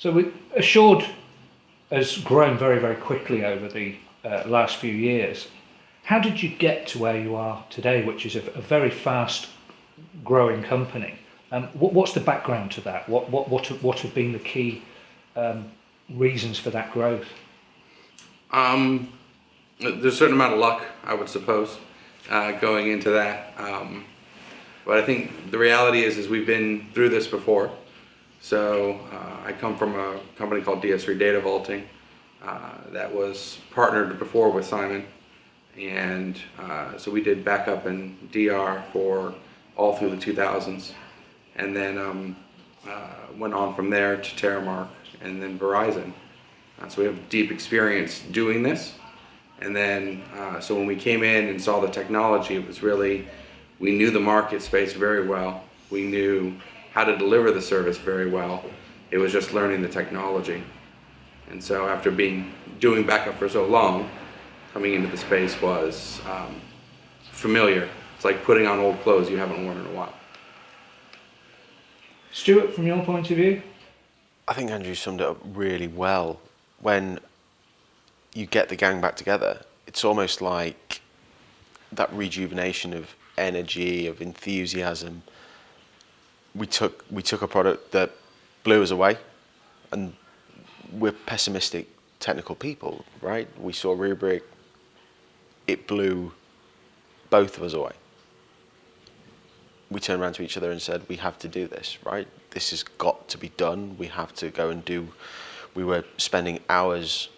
Assured has grown very, very quickly over the last few years. How did you get to where you are today, which is a very fast growing company? What's the background to that? What have been the key reasons for that growth? There's a certain amount of luck, I would suppose, going into that. But I think the reality is we've been through this before. So I come from a company called DS3 Data Vaulting that was partnered before with Simon. And so we did backup and DR for all through the 2000s. And then went on from there to Terramark and then Verizon. So we have deep experience doing this. And then, so when we came in and saw the technology, it was really, we knew the market space very well. We knew how to deliver the service very well. It was just learning the technology. And so after doing backup for so long, coming into the space was familiar. It's like putting on old clothes you haven't worn in a while. Stuart, from your point of view? I think Andrew summed it up really well. When you get the gang back together, it's almost like that rejuvenation of energy, of enthusiasm. We took a product that blew us away, and we're pessimistic technical people, right? We saw Rubrik, it blew both of us away. We turned around to each other and said, we have to do this, right? This has got to be done. We have to go and do. We were spending hours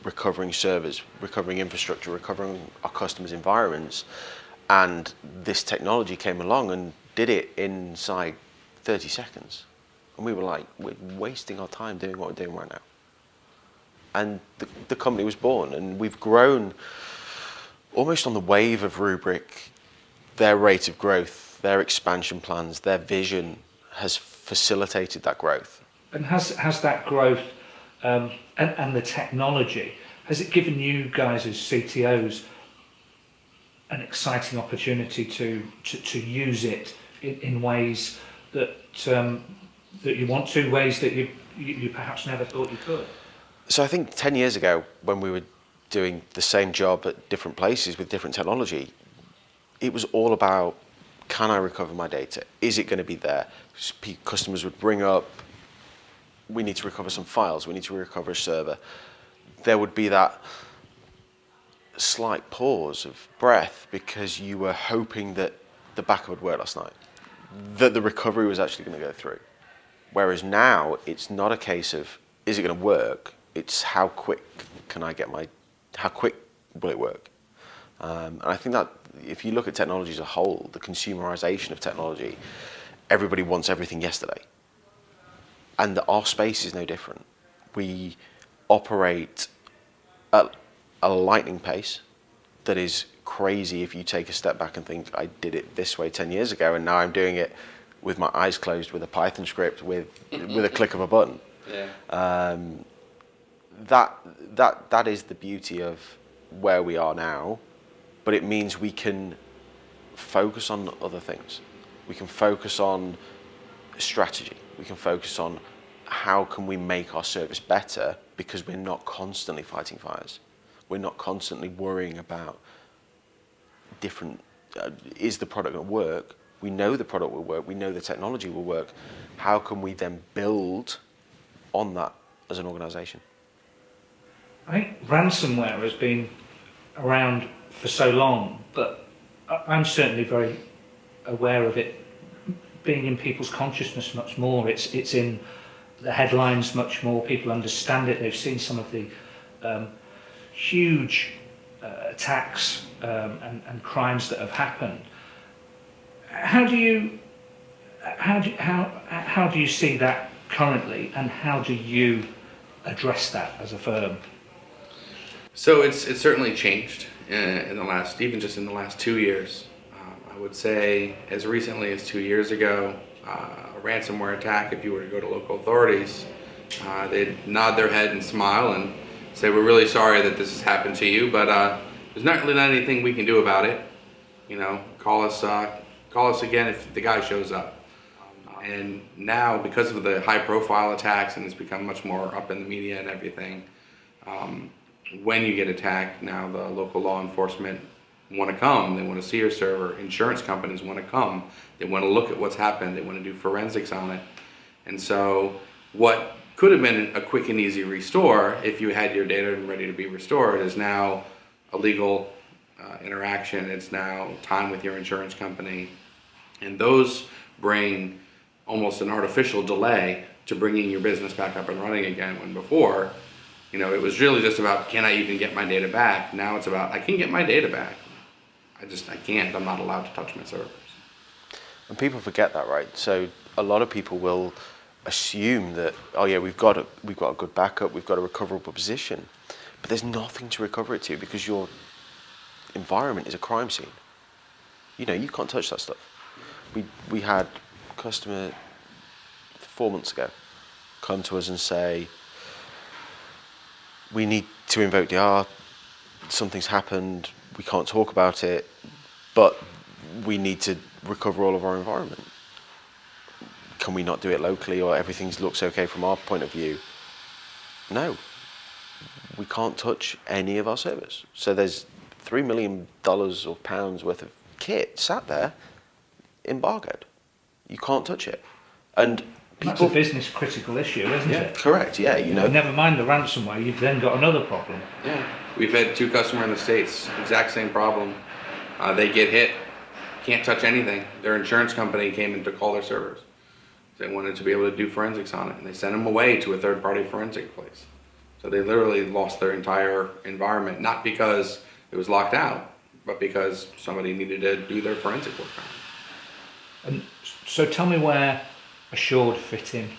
recovering servers, recovering infrastructure, recovering our customers' environments, and this technology came along and did it inside 30 seconds. And we were like, we're wasting our time doing what we're doing right now. And the company was born, and we've grown almost on the wave of Rubrik. Their rate of growth, their expansion plans, their vision has facilitated that growth. And has that growth and the technology, has it given you guys as CTOs an exciting opportunity to use it in ways that you want to, ways that you perhaps never thought you could? So I think 10 years ago, when we were doing the same job at different places with different technology, it was all about, can I recover my data? Is it going to be there? Customers would bring up, we need to recover some files, we need to recover a server. There would be that slight pause of breath because you were hoping that the backup would work last night, that the recovery was actually going to go through. Whereas now, it's not a case of, is it going to work? It's how quick how quick will it work? And I think that if you look at technology as a whole, the consumerization of technology, everybody wants everything yesterday. And our space is no different. We operate at a lightning pace that is crazy if you take a step back and think, I did it this way 10 years ago, and now I'm doing it with my eyes closed with a Python script with a click of a button. Yeah. That is the beauty of where we are now, but it means we can focus on other things. We can focus on strategy. We can focus on how can we make our service better because we're not constantly fighting fires. We're not constantly worrying about different, is the product going to work? We know the product will work. We know the technology will work. How can we then build on that as an organization? I think ransomware has been around for so long, but I'm certainly very aware of it being in people's consciousness much more. It's in the headlines much more. People understand it. They've seen some of the huge attacks and crimes that have happened. How do you see that currently, and how do you address that as a firm? So it's certainly changed in the last, even just in the last 2 years. I would say as recently as 2 years ago, a ransomware attack, if you were to go to local authorities, they'd nod their head and smile and say, we're really sorry that this has happened to you, but there's not really anything we can do about it. You know, call us again if the guy shows up. And now, because of the high profile attacks, and it's become much more up in the media and everything, when you get attacked, now the local law enforcement want to come, they want to see your server, insurance companies want to come, they want to look at what's happened, they want to do forensics on it. And so what could have been a quick and easy restore if you had your data ready to be restored is now a legal interaction. It's now time with your insurance company, and those bring almost an artificial delay to bringing your business back up and running again, when before, it was really just about, can I even get my data back? Now it's about, I can get my data back, I can't, I'm not allowed to touch my servers. And people forget that, right? So a lot of people will assume that, oh yeah, we've got a good backup, we've got a recoverable position, but there's nothing to recover it to, because your environment is a crime scene. You can't touch that stuff. We had a customer 4 months ago come to us and say, we need to invoke DR, something's happened, we can't talk about it, but we need to recover all of our environment. Can we not do it locally, or everything looks okay from our point of view? No, we can't touch any of our servers. So there's $3 million or pounds worth of kit sat there, embargoed. You can't touch it. And that's a business critical issue, isn't it? Correct, yeah. Never mind the ransomware, you've then got another problem. Yeah, we've had 2 customers in the States, exact same problem. They get hit, can't touch anything. Their insurance company came in to call their servers. They wanted to be able to do forensics on it, and they sent them away to a third-party forensic place. So they literally lost their entire environment, not because it was locked out, but because somebody needed to do their forensic work on it. And so tell me where Assured fit in.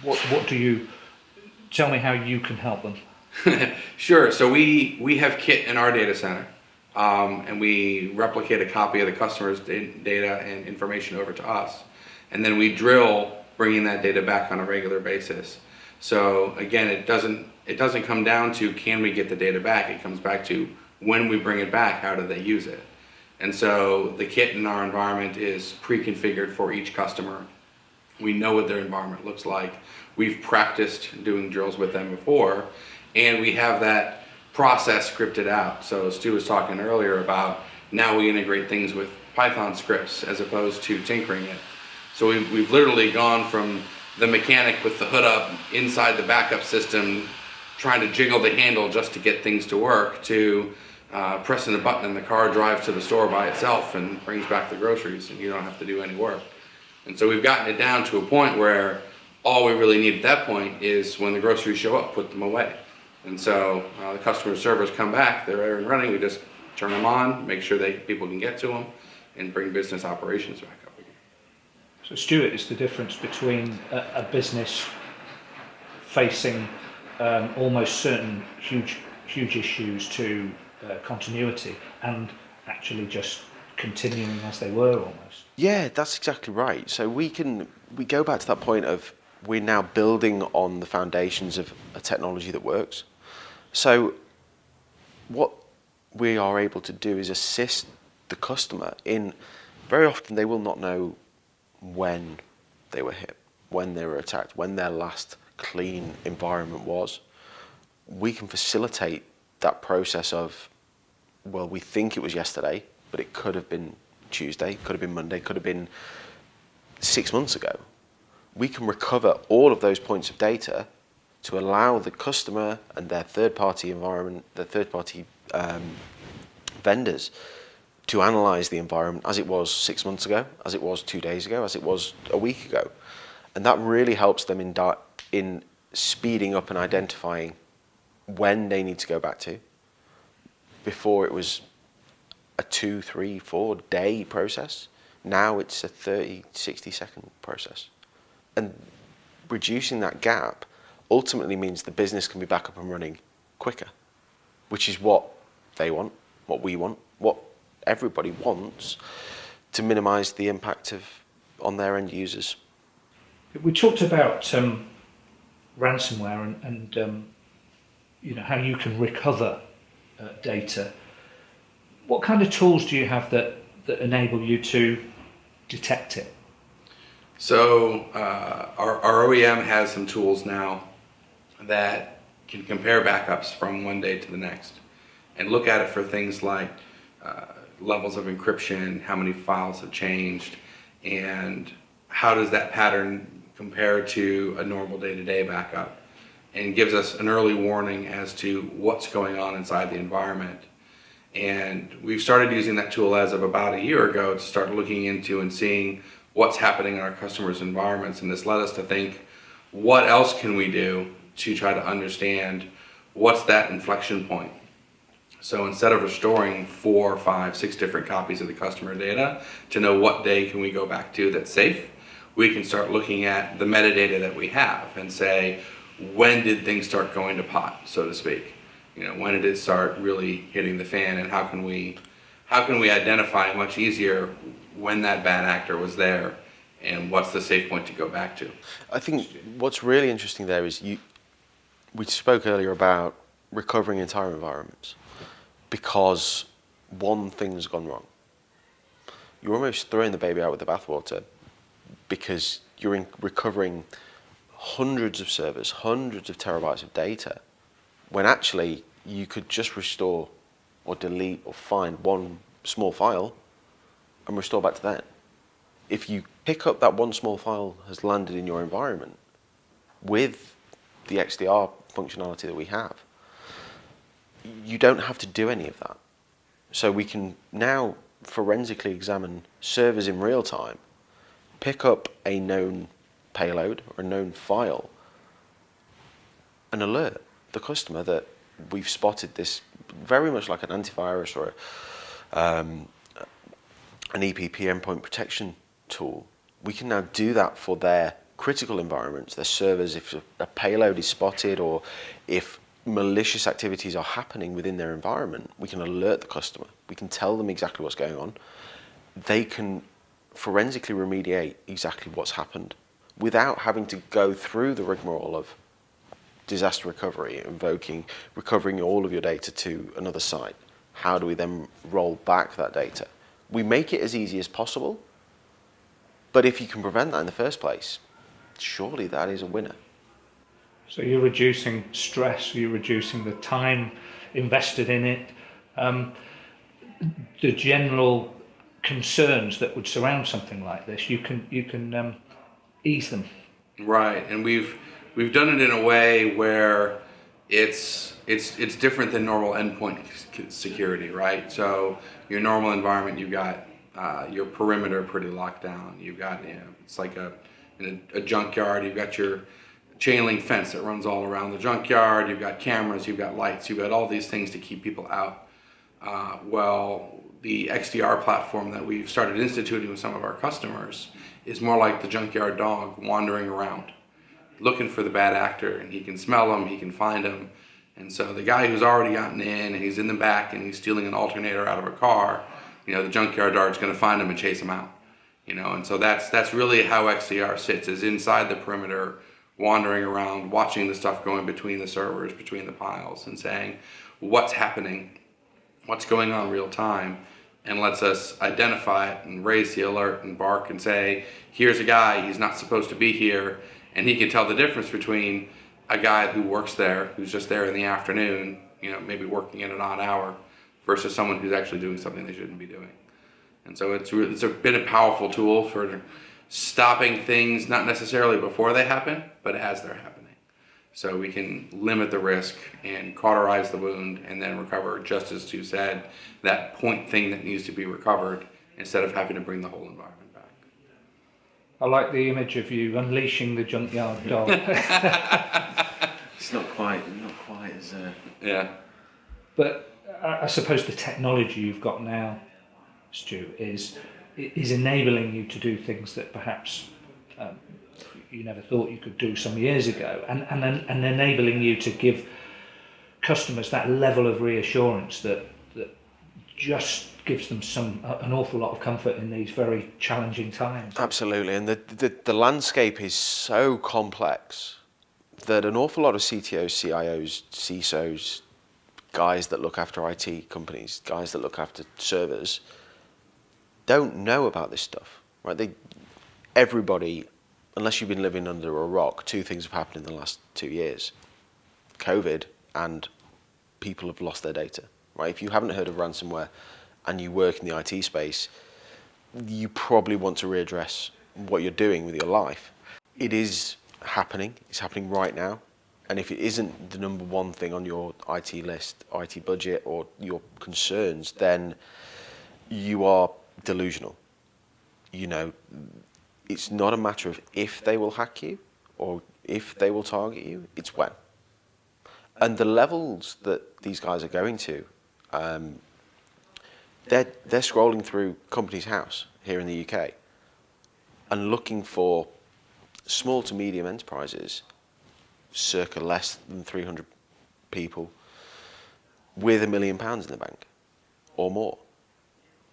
What do you, tell me how you can help them. Sure, so we have kit in our data center, and we replicate a copy of the customer's data and information over to us. And then we drill bringing that data back on a regular basis. So again, it doesn't come down to can we get the data back, it comes back to when we bring it back, how do they use it? And so the kit in our environment is pre-configured for each customer. We know what their environment looks like. We've practiced doing drills with them before, and we have that process scripted out. So Stu was talking earlier about now we integrate things with Python scripts as opposed to tinkering it. So we've literally gone from the mechanic with the hood up inside the backup system trying to jiggle the handle just to get things to work, to pressing a button and the car drives to the store by itself and brings back the groceries and you don't have to do any work. And so we've gotten it down to a point where all we really need at that point is when the groceries show up, put them away. And so the customer servers come back, they're there and running, we just turn them on, make sure people can get to them, and bring business operations back up again. So Stuart, it's the difference between a business facing almost certain huge issues to continuity and actually just continuing as they were almost. Yeah, that's exactly right. So we go back to that point of we're now building on the foundations of a technology that works. So what we are able to do is assist the customer in, very often they will not know when they were hit, when they were attacked, when their last clean environment was. We can facilitate that process of, well, we think it was yesterday, but it could have been Tuesday, could have been Monday, could have been 6 months ago. We can recover all of those points of data to allow the customer and their third-party environment, their third-party vendors to analyze the environment as it was 6 months ago, as it was 2 days ago, as it was a week ago. And that really helps them in speeding up and identifying when they need to go back to. Before it was a 2, 3, 4 day process. Now it's a 30, 60 second process. And reducing that gap ultimately means the business can be back up and running quicker, which is what they want, what we want, what everybody wants to minimize the impact on their end users. We talked about ransomware and how you can recover data. What kind of tools do you have that enable you to detect it? So our OEM has some tools now that can compare backups from one day to the next and look at it for things like levels of encryption, how many files have changed, and how does that pattern compare to a normal day-to-day backup, and gives us an early warning as to what's going on inside the environment. And we've started using that tool as of about a year ago to start looking into and seeing what's happening in our customers' environments. And this led us to think, what else can we do to try to understand what's that inflection point? So instead of restoring 4, 5, 6 different copies of the customer data to know what day can we go back to that's safe, we can start looking at the metadata that we have and say, when did things start going to pot, so to speak? When did it start really hitting the fan, and how can we identify much easier when that bad actor was there, and what's the safe point to go back to? I think what's really interesting there is we spoke earlier about recovering entire environments because one thing's gone wrong. You're almost throwing the baby out with the bathwater because you're recovering hundreds of servers, hundreds of terabytes of data, when actually you could just restore or delete or find one small file and restore back to that. If you pick up that one small file has landed in your environment with the XDR functionality that we have, you don't have to do any of that. So we can now forensically examine servers in real time, pick up a known payload or a known file, and alert the customer that we've spotted this, very much like an antivirus or an EPP endpoint protection tool. We can now do that for their critical environments, their servers. If a payload is spotted or if malicious activities are happening within their environment, we can alert the customer. We can tell them exactly what's going on. They can forensically remediate exactly what's happened without having to go through the rigmarole of disaster recovery, recovering all of your data to another site. How do we then roll back that data? We make it as easy as possible, but if you can prevent that in the first place, surely that is a winner. So you're reducing stress, you're reducing the time invested in it. The general concerns that would surround something like this, you can ease them. Right, and we've done it in a way where it's different than normal endpoint security, right? So your normal environment, you've got your perimeter pretty locked down. You've got it's like in a junkyard. You've got your chain link fence that runs all around the junkyard. You've got cameras. You've got lights. You've got all these things to keep people out. Well, the XDR platform that we've started instituting with some of our customers is more like the junkyard dog wandering around, looking for the bad actor, and he can smell them, he can find them. And so the guy who's already gotten in and he's in the back and he's stealing an alternator out of a car, the junkyard dog's going to find him and chase him out. And so that's really how XDR sits, is inside the perimeter, wandering around, watching the stuff going between the servers, between the piles, and saying what's happening, what's going on real time, and lets us identify it and raise the alert and bark and say, here's a guy, he's not supposed to be here. And he can tell the difference between a guy who works there, who's just there in the afternoon, maybe working in an odd hour, versus someone who's actually doing something they shouldn't be doing. And so it's been a powerful tool for stopping things, not necessarily before they happen, but as they're happening. So we can limit the risk and cauterize the wound and then recover, just as Stu said, that point thing that needs to be recovered instead of having to bring the whole environment back. I like the image of you unleashing the junkyard dog. It's not quite as Yeah. But I suppose the technology you've got now, Stu, is enabling you to do things that perhaps you never thought you could do some years ago, and enabling you to give customers that level of reassurance that just gives them an awful lot of comfort in these very challenging times. Absolutely, and the landscape is so complex that an awful lot of CTOs, CIOs, CISOs, guys that look after IT companies, guys that look after servers, don't know about this stuff, right? everybody, unless you've been living under a rock, two things have happened in the last 2 years. COVID and people have lost their data, right? If you haven't heard of ransomware and you work in the IT space, you probably want to readdress what you're doing with your life. It is happening. It's happening right now. And if it isn't the number one thing on your IT list, IT budget, or your concerns, then you are delusional. You know, it's not a matter of if they will hack you or if they will target you, it's when. And the levels that these guys are going to, they're scrolling through Companies House here in the UK and looking for small to medium enterprises, circa less than 300 people, with £1 million in the bank or more.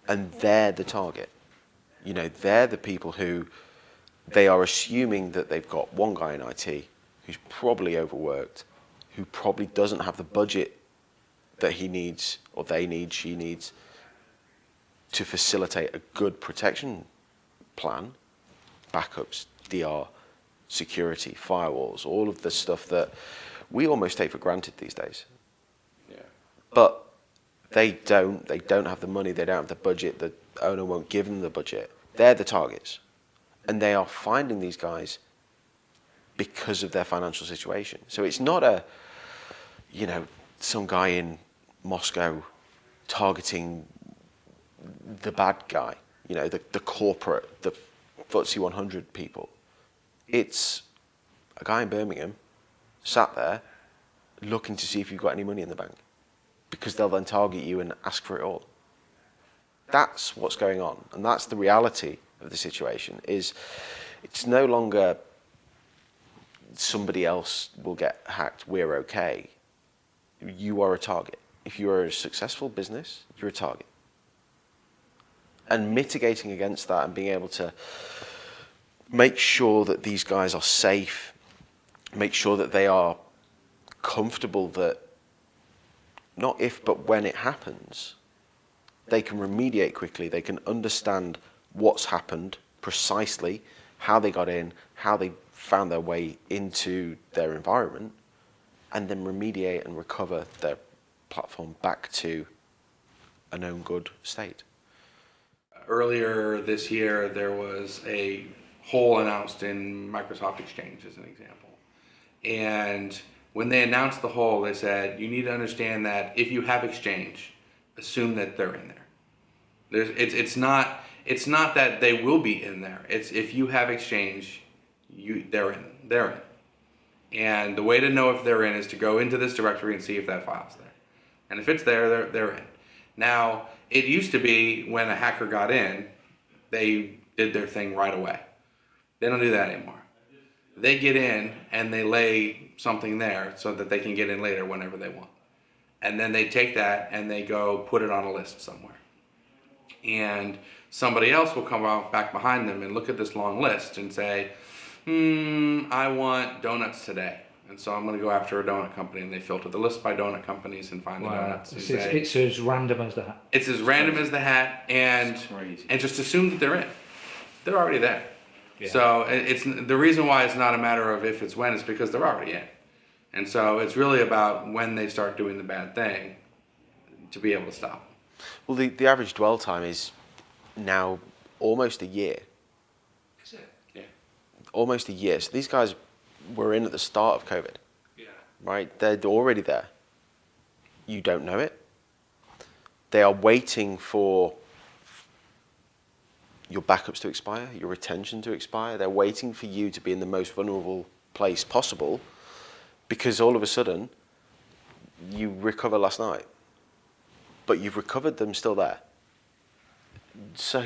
And they're the target. You know, they're the people who they are assuming that they've got one guy in IT who's probably overworked, who probably doesn't have the budget that he needs, or they need, she needs, to facilitate a good protection plan, backups, DR, security, firewalls, all of the stuff that we almost take for granted these days. Yeah. But they don't have the money, they don't have the budget, the owner won't give them the budget. They're the targets. And they are finding these guys because of their financial situation. So it's not some guy in Moscow targeting the bad guy, the corporate, the FTSE 100 people. It's a guy in Birmingham sat there looking to see if you've got any money in the bank, because they'll then target you and ask for it all. That's what's going on, and that's the reality of the situation. Is it's no longer somebody else will get hacked, we're okay. You are a target. If you are a successful business, you're a target. And mitigating against that and being able to make sure that these guys are safe, make sure that they are comfortable that not if but when it happens, they can remediate quickly, they can understand what's happened precisely, how they got in, how they found their way into their environment, and then remediate and recover their platform back to a known good state. Earlier this year, there was a hole announced in Microsoft Exchange, as an example. And when they announced the hole, they said, you need to understand that if you have Exchange, assume that they're in there. It's not that they will be in there. It's if you have Exchange, they're in. And the way to know if they're in is to go into this directory and see if that file's there. And if it's there, they're in. Now, it used to be when a hacker got in, they did their thing right away. They don't do that anymore. They get in and they lay something there so that they can get in later whenever they want. And then they take that and they go put it on a list somewhere. And somebody else will come out back behind them and look at this long list and say, I want donuts today. And so I'm going to go after a donut company, and they filter the list by donut companies and find the donuts. And It's as random as that. It's as random as the hat, and just assume that they're in. They're already there. Yeah. So it's the reason why it's not a matter of if, it's when, is because they're already in. And so it's really about when they start doing the bad thing to be able to stop them. Well, the average dwell time is now almost a year. Is it? Yeah. Almost a year. So these guys were in at the start of COVID. Yeah. Right? They're already there. You don't know it. They are waiting for your backups to expire, your retention to expire. They're waiting for you to be in the most vulnerable place possible, because all of a sudden you recover last night, but you've recovered them still there. So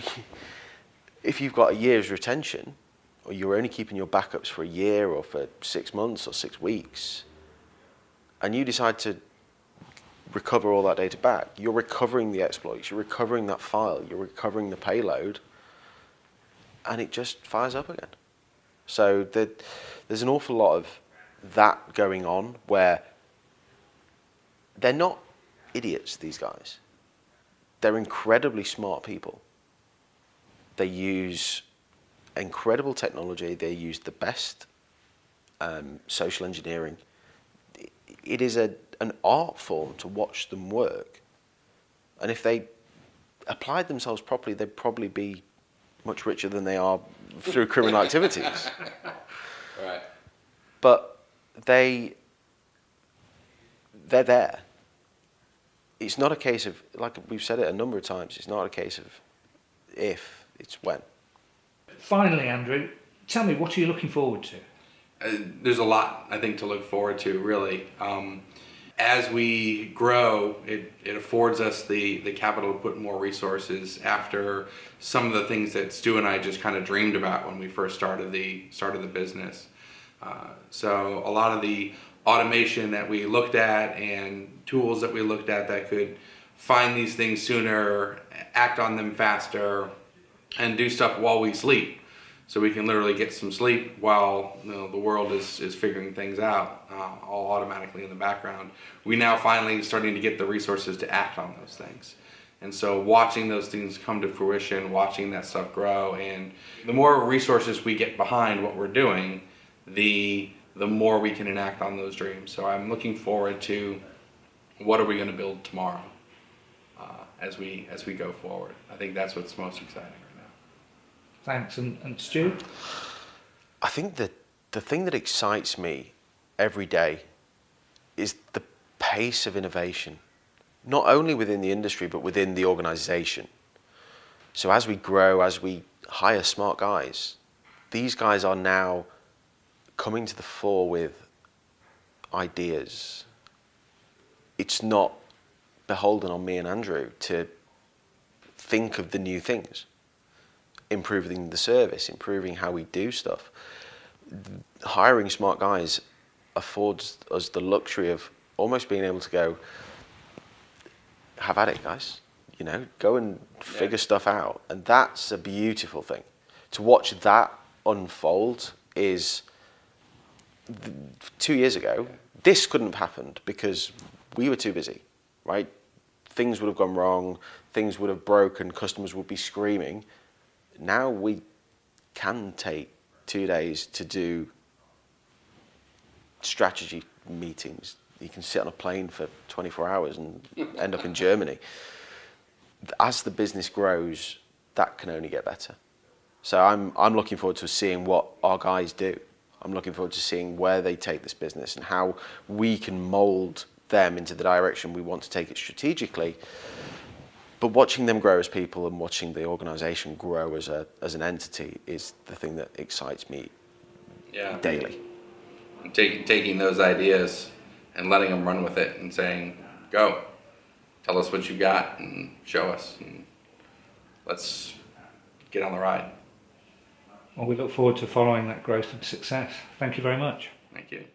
if you've got a year's retention, or you're only keeping your backups for a year or for 6 months or 6 weeks, and you decide to recover all that data back, you're recovering the exploits, you're recovering that file, you're recovering the payload, and it just fires up again. So there's an awful lot of that going on, where they're not idiots, these guys. They're incredibly smart people. They use incredible technology. They use the best social engineering. It is an art form to watch them work. And if they applied themselves properly, they'd probably be much richer than they are through criminal activities. Right. But they're there. It's not a case of, like we've said it a number of times, it's not a case of if, it's when. Finally, Andrew, tell me, what are you looking forward to? There's a lot, I think, to look forward to, really. As we grow, it affords us the capital to put more resources after some of the things that Stu and I just kind of dreamed about when we first started the business. So a lot of the automation that we looked at and tools that we looked at that could find these things sooner, act on them faster, and do stuff while we sleep. So we can literally get some sleep while the world is figuring things out, all automatically in the background. We now finally starting to get the resources to act on those things. And so watching those things come to fruition, watching that stuff grow, and the more resources we get behind what we're doing, the more we can enact on those dreams. So I'm looking forward to what are we going to build tomorrow as we go forward. I think that's what's most exciting right now. Thanks. And Stu? I think that the thing that excites me every day is the pace of innovation, not only within the industry, but within the organization. So as we grow, as we hire smart guys, these guys are now coming to the fore with ideas. It's not beholden on me and Andrew to think of the new things, improving the service, improving how we do stuff. Hiring smart guys affords us the luxury of almost being able to go, have at it, guys. You know, go and figure stuff out. And that's a beautiful thing. To watch that unfold is, 2 years ago, this couldn't have happened because we were too busy, right? Things would have gone wrong, things would have broken, customers would be screaming. Now we can take 2 days to do strategy meetings. You can sit on a plane for 24 hours and end up in Germany. As the business grows, that can only get better. So I'm looking forward to seeing what our guys do. I'm looking forward to seeing where they take this business and how we can mold them into the direction we want to take it strategically. But watching them grow as people and watching the organization grow as an entity is the thing that excites me daily. Taking those ideas and letting them run with it and saying, go, tell us what you got and show us, and let's get on the ride. Well, we look forward to following that growth and success. Thank you very much. Thank you.